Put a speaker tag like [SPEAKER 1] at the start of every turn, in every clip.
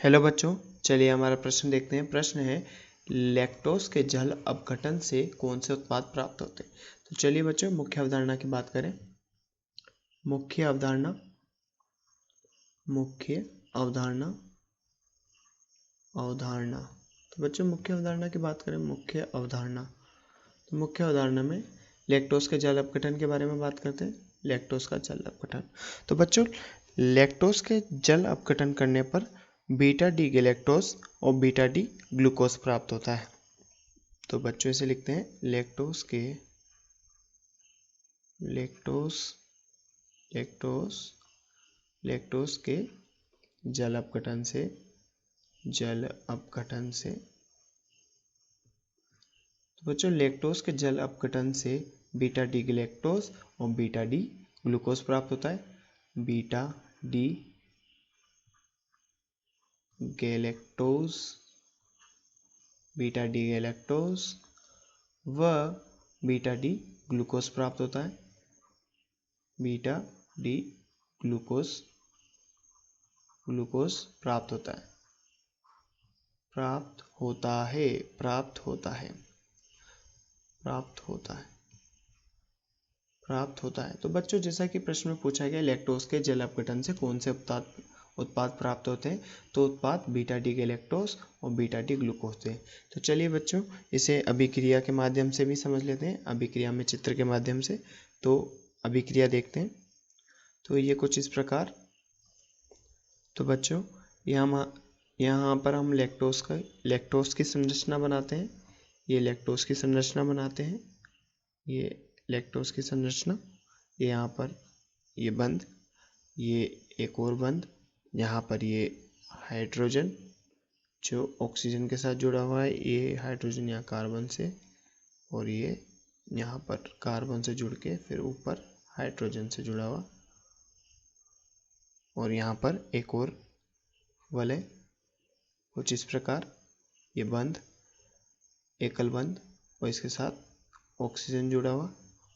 [SPEAKER 1] Hello बच्चों, चलिए हमारा प्रश्न देखते हैं। प्रश्न है लैक्टोज के जल अपघटन से कौन से उत्पाद प्राप्त होते हैं। तो चलिए बच्चों मुख्य अवधारणा की बात करें। मुख्य अवधारणा तो बच्चों मुख्य अवधारणा की बात करें। मुख्य अवधारणा में लैक्टोज के जल अपघटन के बारे में बात करते हैं। लैक्टोज का जल अपघटन, तो बच्चों लैक्टोज के जल अपघटन करने पर बीटा डी गैलेक्टोज और बीटा डी ग्लूकोज प्राप्त होता है। तो बच्चों इसे लिखते हैं लैक्टोज के जल अपघटन से तो बच्चों लैक्टोज के जल अपघटन से बीटा डी गैलेक्टोज और बीटा डी ग्लूकोज प्राप्त होता है। बीटा डी गैलेक्टोज व बीटा डी ग्लूकोज प्राप्त होता है। बीटा डी ग्लूकोज प्राप्त होता है। तो बच्चों जैसा कि प्रश्न में पूछा गया लैक्टोज के जल अपघटन से कौन से उत्पाद प्राप्त होते हैं, तो उत्पाद बीटा डी गैलेक्टोज और बीटा डी ग्लूकोज थे। तो चलिए बच्चों इसे अभिक्रिया के माध्यम से भी समझ लेते हैं, अभिक्रिया में चित्र के माध्यम से। तो अभिक्रिया देखते हैं। तो ये कुछ इस प्रकार। तो बच्चों यहाँ पर हम लैक्टोज की संरचना बनाते हैं। ये लैक्टोज की संरचना बनाते हैं। ये लैक्टोज की संरचना, ये यहाँ पर ये बंध, ये एक और बंध, यहाँ पर ये हाइड्रोजन जो ऑक्सीजन के साथ जुड़ा हुआ है, ये हाइड्रोजन यहाँ कार्बन से, और ये यहाँ पर कार्बन से जुड़ के फिर ऊपर हाइड्रोजन से जुड़ा हुआ, और यहाँ पर एक और वलय कुछ इस प्रकार। ये बंध एकल बंध और इसके साथ ऑक्सीजन जुड़ा हुआ,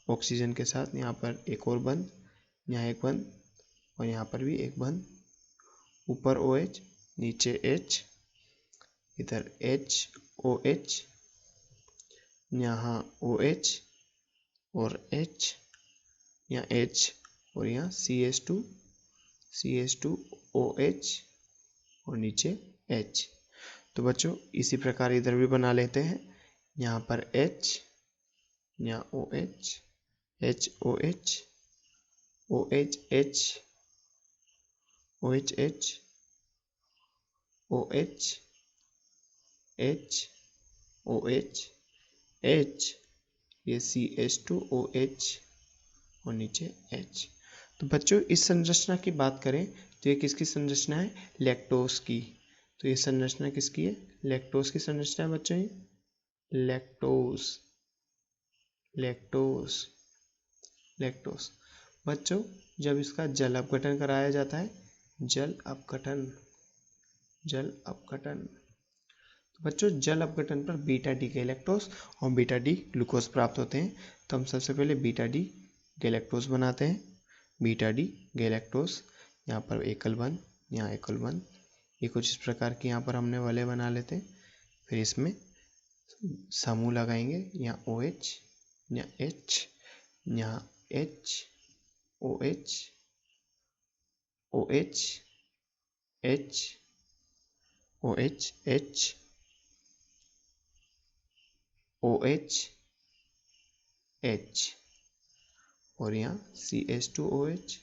[SPEAKER 1] ऑक्सीजन के साथ यहाँ पर एक और बंध, यहाँ एक बंध और यहाँ पर भी एक बंध। ऊपर OH नीचे H, इधर HOH, यहाँ OH और H, यहाँ H और यहाँ CH2OH और नीचे H। तो बच्चों इसी प्रकार इधर भी बना लेते हैं। यहाँ पर H, यहाँ OH, HOH, OHH, OHH, OH, H, OH, H, ये CH2OH और नीचे H। तो बच्चों इस संरचना की बात करें तो ये किसकी संरचना है? लैक्टोज की। तो ये संरचना किसकी है? लैक्टोज की संरचना है बच्चों। ये लैक्टोज बच्चों जब इसका जल अपघटन कराया जाता है, जल अपघटन, तो बच्चों जल अपघटन पर बीटा डी गैलेक्टोज और बीटा डी ग्लूकोज प्राप्त होते हैं। तो हम सबसे पहले बीटा डी गैलेक्टोज बनाते हैं। बीटा डी गैलेक्टोज, यहाँ पर एकल बंध, यहाँ एकल बंध, ये कुछ इस प्रकार की यहाँ पर हमने वलय बना लेते हैं। फिर इसमें समूह लगाएंगे, यहाँ OH, यहाँ H, यहाँ H, OH, OH, H, OH, H, OH, H और यहाँ CH2OH,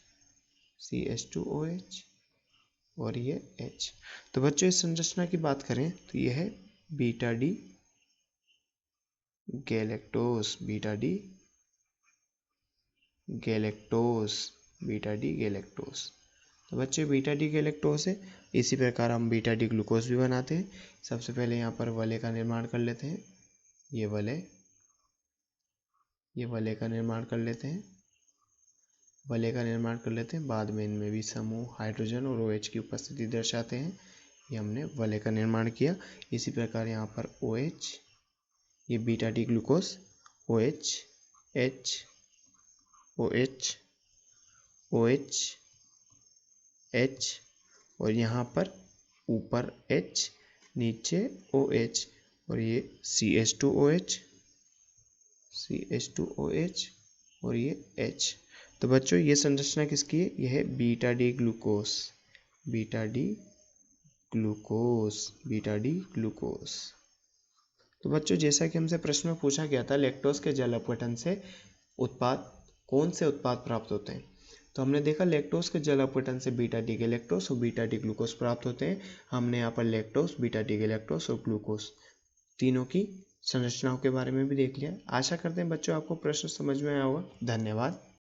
[SPEAKER 1] और ये H। तो बच्चों इस संरचना की बात करें तो ये है बीटा डी गैलेक्टोज, तो बच्चे बीटा डी गैलेक्टोज है। इसी प्रकार हम बीटा डी ग्लूकोज भी बनाते हैं। सबसे पहले यहाँ पर वलय का निर्माण कर लेते हैं। ये वलय का निर्माण कर लेते हैं। बाद में इनमें भी समूह हाइड्रोजन और OH की उपस्थिति दर्शाते हैं। ये हमने वलय का निर्माण किया। इसी प्रकार यहाँ पर OH, ये beta D glucose, OH, H, OH, OH, H और यहाँ पर ऊपर H, नीचे OH, और ये CH2OH, CH2OH, और ये H। तो बच्चों ये संरचना किसकी है? यह है beta D glucose, beta D glucose, beta D glucose. तो बच्चों जैसा कि हमसे प्रश्न में पूछा गया था, लैक्टोज के जल अपघटन से उत्पाद कौन से उत्पाद प्राप्त होते हैं, तो हमने देखा लैक्टोज के जल अपघटन से बीटा डी गैलेक्टोज और बीटा डी ग्लूकोज प्राप्त होते हैं। हमने यहाँ पर लैक्टोज, बीटा डी गैलेक्टोज और ग्लूकोज तीनों की संरचनाओं के बारे में भी देख लिया। आशा करते हैं बच्चों आपको प्रश्न समझ में आया होगा। धन्यवाद।